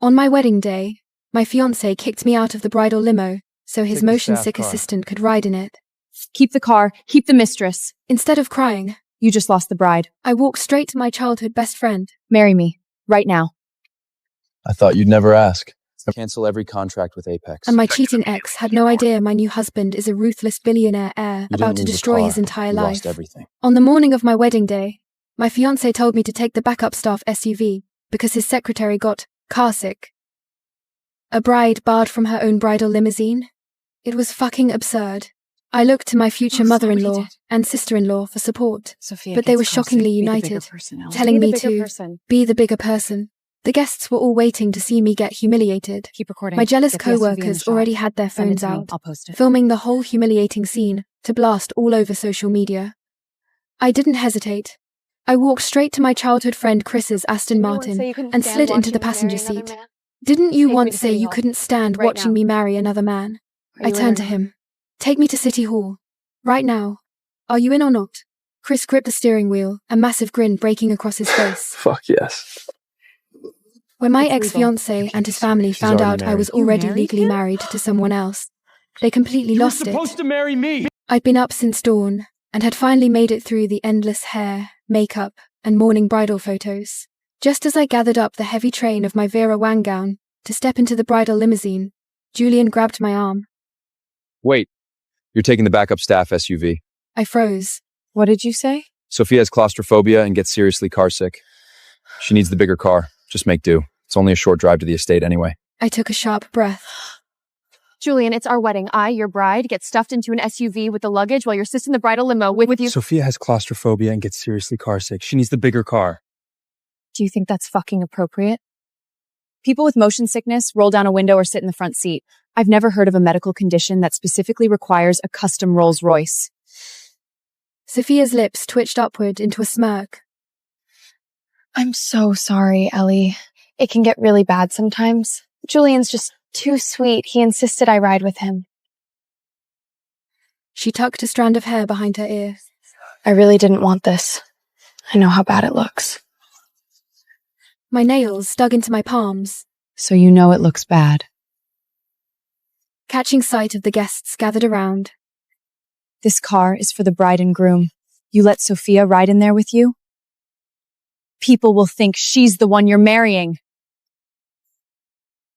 On my wedding day, my fiancé kicked me out of the bridal limo so his motion-sick assistant could ride in it. Keep the car, keep the mistress. Instead of crying, You just lost the bride. I walked straight to my childhood best friend. Marry me, right now. I thought you'd never ask. Cancel every contract with Apex. And my cheating ex had no idea my new husband is a ruthless billionaire heir about to destroy his entire life. Lost everything. On the morning of my wedding day, my fiancé told me to take the backup staff SUV because his secretary got carsick. A bride barred from her own bridal limousine? It was fucking absurd. I looked to my future mother-in-law and sister-in-law for support, Sophia but they were shockingly united, telling me to be the bigger person. The guests were all waiting to see me get humiliated. Keep recording. My jealous Get the SUV in the co-workers shot. already had their Send it phones to me. out, I'll post it. filming the whole humiliating scene to blast all over social media. I didn't hesitate. I walked straight to my childhood friend Chris's Aston Martin and slid into the passenger seat. Didn't you once say you couldn't stand watching me marry another man? I turned to him. Take me to City Hall. Right now. Are you in or not? Chris gripped the steering wheel, a massive grin breaking across his face. Fuck yes. When my ex-fiancé and his family found out I was already legally married to someone else, they completely lost it. You were supposed to marry me! I'd been up since dawn and had finally made it through the endless hair, makeup, and morning bridal photos. Just as I gathered up the heavy train of my Vera Wang gown to step into the bridal limousine, Julian grabbed my arm. Wait. You're taking the backup staff SUV. I froze. What did you say? Sophia has claustrophobia and gets seriously carsick. She needs the bigger car. Just make do. It's only a short drive to the estate anyway. I took a sharp breath. Julian, it's our wedding. I, your bride, get stuffed into an SUV with the luggage while you're sitting in the bridal limo with you. Sophia has claustrophobia and gets seriously carsick. She needs the bigger car. Do you think that's fucking appropriate? People with motion sickness roll down a window or sit in the front seat. I've never heard of a medical condition that specifically requires a custom Rolls-Royce. Sophia's lips twitched upward into a smirk. I'm so sorry, Ellie. It can get really bad sometimes. Julian's just too sweet. He insisted I ride with him. She tucked a strand of hair behind her ear. I really didn't want this. I know how bad it looks. My nails dug into my palms. So you know it looks bad. Catching sight of the guests gathered around. This car is for the bride and groom. You let Sophia ride in there with you? People will think she's the one you're marrying.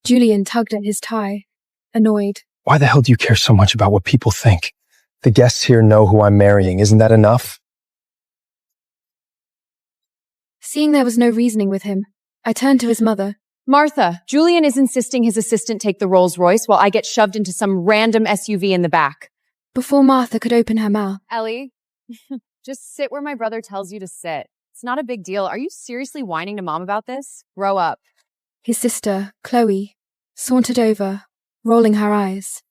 Julian tugged at his tie, annoyed. Why the hell do you care so much about what people think? The guests here know who I'm marrying. Isn't that enough? Seeing there was no reasoning with him, I turned to his mother. Martha, Julian is insisting his assistant take the Rolls-Royce while I get shoved into some random SUV in the back. Before Martha could open her mouth, Ellie, just sit where my brother tells you to sit. It's not a big deal. Are you seriously whining to mom about this? Grow up. his sister, Chloe, sauntered over, rolling her eyes.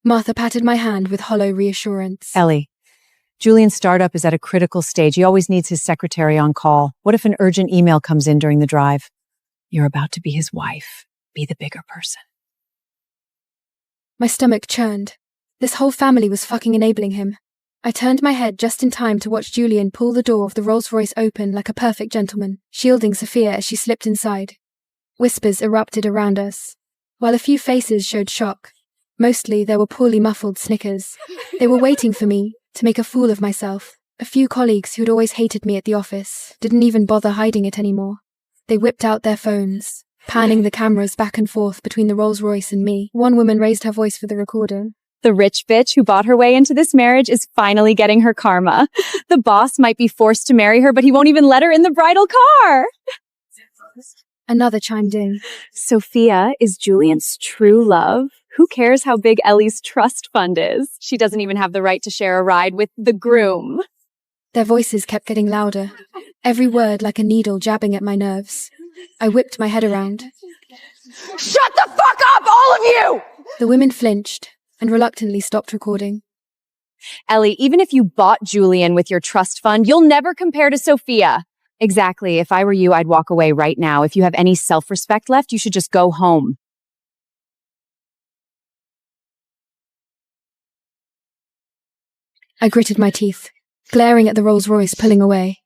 Martha patted my hand with hollow reassurance. Ellie, Julian's startup is at a critical stage. He always needs his secretary on call. What if an urgent email comes in during the drive? You're about to be his wife. Be the bigger person. My stomach churned. This whole family was fucking enabling him. I turned my head just in time to watch Julian pull the door of the Rolls-Royce open like a perfect gentleman, shielding Sophia as she slipped inside. Whispers erupted around us, while a few faces showed shock. Mostly there were poorly muffled snickers. They were waiting for me to make a fool of myself. A few colleagues who'd always hated me at the office didn't even bother hiding it anymore. They whipped out their phones, panning the cameras back and forth between the Rolls-Royce and me. One woman raised her voice for the recorder. The rich bitch who bought her way into this marriage is finally getting her karma. The boss might be forced to marry her, but he won't even let her in the bridal car. Another chimed in. Sophia is Julian's true love. Who cares how big Ellie's trust fund is? She doesn't even have the right to share a ride with the groom. Their voices kept getting louder, every word like a needle jabbing at my nerves. I whipped my head around. Shut the fuck up, all of you! The women flinched and reluctantly stopped recording. Ellie, even if you bought Julian with your trust fund, you'll never compare to Sophia. Exactly. If I were you, I'd walk away right now. If you have any self-respect left, you should just go home. I gritted my teeth, glaring at the Rolls-Royce pulling away.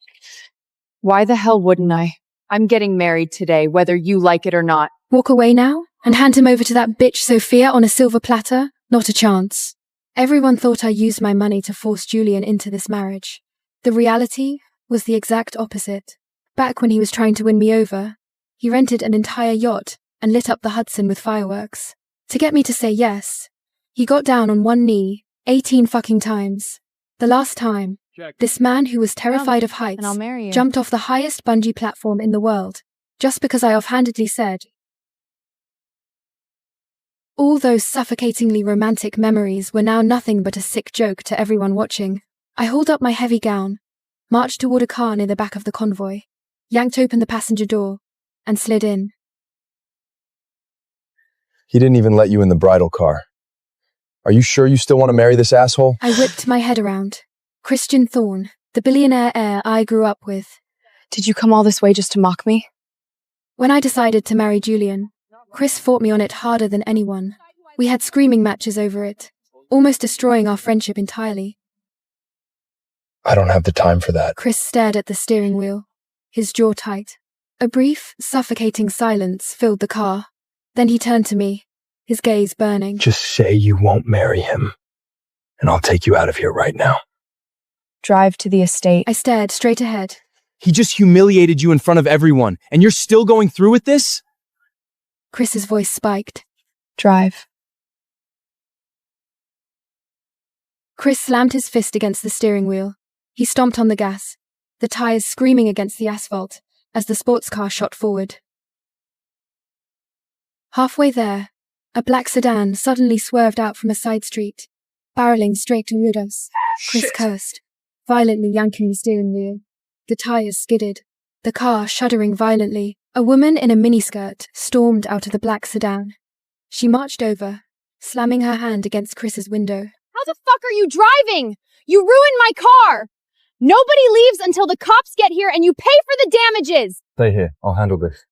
Why the hell wouldn't I? I'm getting married today, whether you like it or not. Walk away now? And hand him over to that bitch Sophia on a silver platter? Not a chance. Everyone thought I used my money to force Julian into this marriage. The reality was the exact opposite. Back when he was trying to win me over, he rented an entire yacht and lit up the Hudson with fireworks. To get me to say yes, he got down on one knee 18 fucking times. The last time, this man who was terrified of heights And I'll marry you. jumped off the highest bungee platform in the world, just because I offhandedly said. All those suffocatingly romantic memories were now nothing but a sick joke to everyone watching. I hauled up my heavy gown, marched toward a car near the back of the convoy, yanked open the passenger door, and slid in. He didn't even let you in the bridal car. Are you sure you still want to marry this asshole? I whipped my head around. Christian Thorne, the billionaire heir I grew up with. Did you come all this way just to mock me? When I decided to marry Julian, Chris fought me on it harder than anyone. We had screaming matches over it, almost destroying our friendship entirely. I don't have the time for that. Chris stared at the steering wheel, his jaw tight. A brief, suffocating silence filled the car. Then he turned to me, his gaze burning. Just say you won't marry him, and I'll take you out of here right now. Drive to the estate. I stared straight ahead. He just humiliated you in front of everyone, and you're still going through with this? Chris's voice spiked. Drive. Chris slammed his fist against the steering wheel. He stomped on the gas, the tires screaming against the asphalt as the sports car shot forward. Halfway there, a black sedan suddenly swerved out from a side street, barreling straight toward us. Chris cursed, violently yanking the steering wheel. The tires skidded, the car shuddering violently. A woman in a miniskirt stormed out of the black sedan. She marched over, slamming her hand against Chris's window. How the fuck are you driving? You ruined my car! Nobody leaves until the cops get here and you pay for the damages! Stay here. I'll handle this.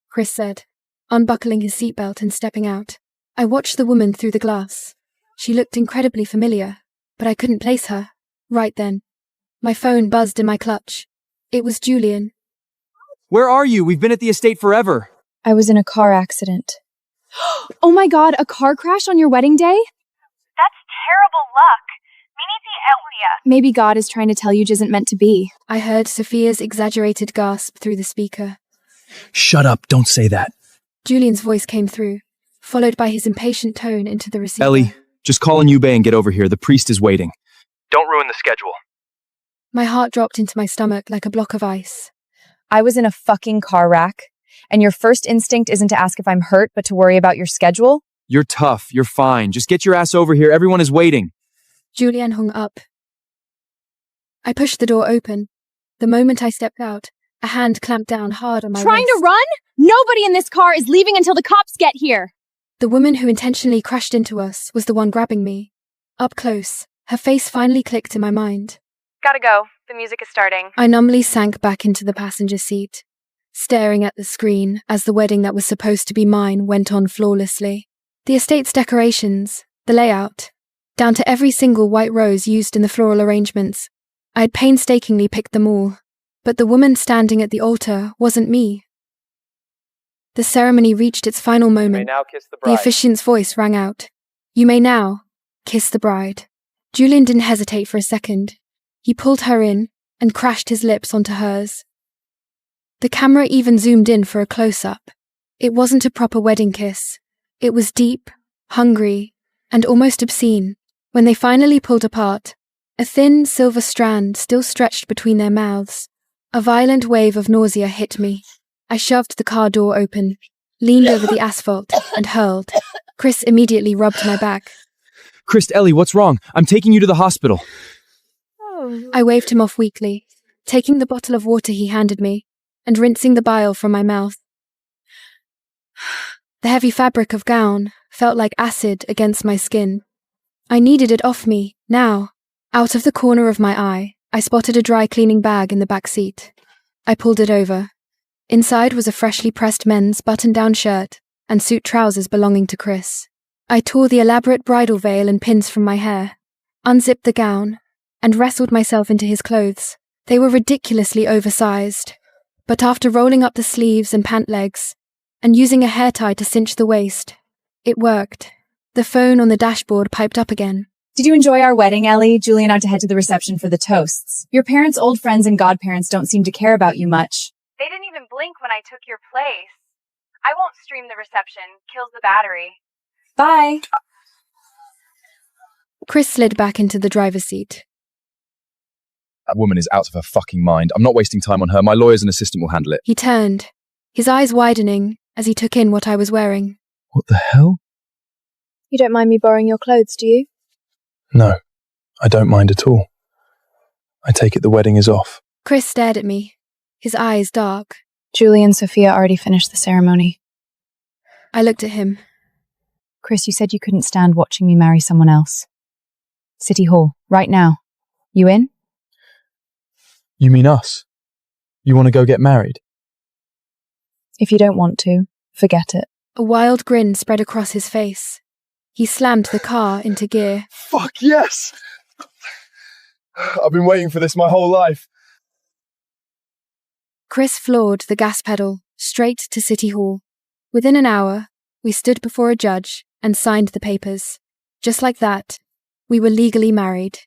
Chris said, unbuckling his seatbelt and stepping out. I watched the woman through the glass. She looked incredibly familiar, but I couldn't place her. Right then, my phone buzzed in my clutch. It was Julian. Where are you? We've been at the estate forever. I was in a car accident. Oh my god, a car crash on your wedding day? That's terrible luck. Meaning the area. Maybe God is trying to tell you isn't meant to be. I heard Sophia's exaggerated gasp through the speaker. Shut up, don't say that. Julian's voice came through, followed by his impatient tone into the receiver. Ellie, just call an Ube and get over here. The priest is waiting. Don't ruin the schedule. My heart dropped into my stomach like a block of ice. I was in a fucking car wreck, and your first instinct isn't to ask if I'm hurt, but to worry about your schedule? You're tough. You're fine. Just get your ass over here. Everyone is waiting. Julian hung up. I pushed the door open. The moment I stepped out, a hand clamped down hard on my Trying to wrist. run? Nobody in this car is leaving until the cops get here. The woman who intentionally crashed into us was the one grabbing me. Up close, her face finally clicked in my mind. Gotta go. The music is starting. I numbly sank back into the passenger seat, staring at the screen as the wedding that was supposed to be mine went on flawlessly. The estate's decorations, the layout, down to every single white rose used in the floral arrangements. I had painstakingly picked them all, but the woman standing at the altar wasn't me. The ceremony reached its final moment. now kiss the The officiant's voice rang out. You may now kiss the bride. Julian didn't hesitate for a second. He pulled her in and crashed his lips onto hers. The camera even zoomed in for a close-up. It wasn't a proper wedding kiss. It was deep, hungry, and almost obscene. When they finally pulled apart, a thin silver strand still stretched between their mouths. A violent wave of nausea hit me. I shoved the car door open, leaned over the asphalt, and hurled. Chris immediately rubbed my back. Chris, Ellie, what's wrong? I'm taking you to the hospital. I waved him off weakly, taking the bottle of water he handed me and rinsing the bile from my mouth. The heavy fabric of gown felt like acid against my skin. I needed it off me, now. Out of the corner of my eye, I spotted a dry cleaning bag in the back seat. I pulled it over. Inside was a freshly pressed men's button-down shirt and suit trousers belonging to Chris. I tore the elaborate bridal veil and pins from my hair, unzipped the gown, and wrestled myself into his clothes. They were ridiculously oversized, but after rolling up the sleeves and pant legs, and using a hair tie to cinch the waist. It worked. The phone on the dashboard piped up again. Did you enjoy our wedding, Ellie? Julian ought to head to the reception for the toasts. Your parents' old friends and godparents don't seem to care about you much. They didn't even blink when I took your place. I won't stream the reception. Kills the battery. Bye. Chris slid back into the driver's seat. That woman is out of her fucking mind. I'm not wasting time on her. My lawyers and assistant will handle it. He turned, his eyes widening as he took in what I was wearing. What the hell? You don't mind me borrowing your clothes, do you? No, I don't mind at all. I take it the wedding is off. Chris stared at me, his eyes dark. Julie and Sophia already finished the ceremony. I looked at him. Chris, you said you couldn't stand watching me marry someone else. City Hall, right now. You in? You mean us? You want to go get married? If you don't want to, forget it. A wild grin spread across his face. He slammed the car into gear. Fuck yes! I've been waiting for this my whole life. Chris floored the gas pedal straight to City Hall. Within an hour, we stood before a judge and signed the papers. Just like that, we were legally married.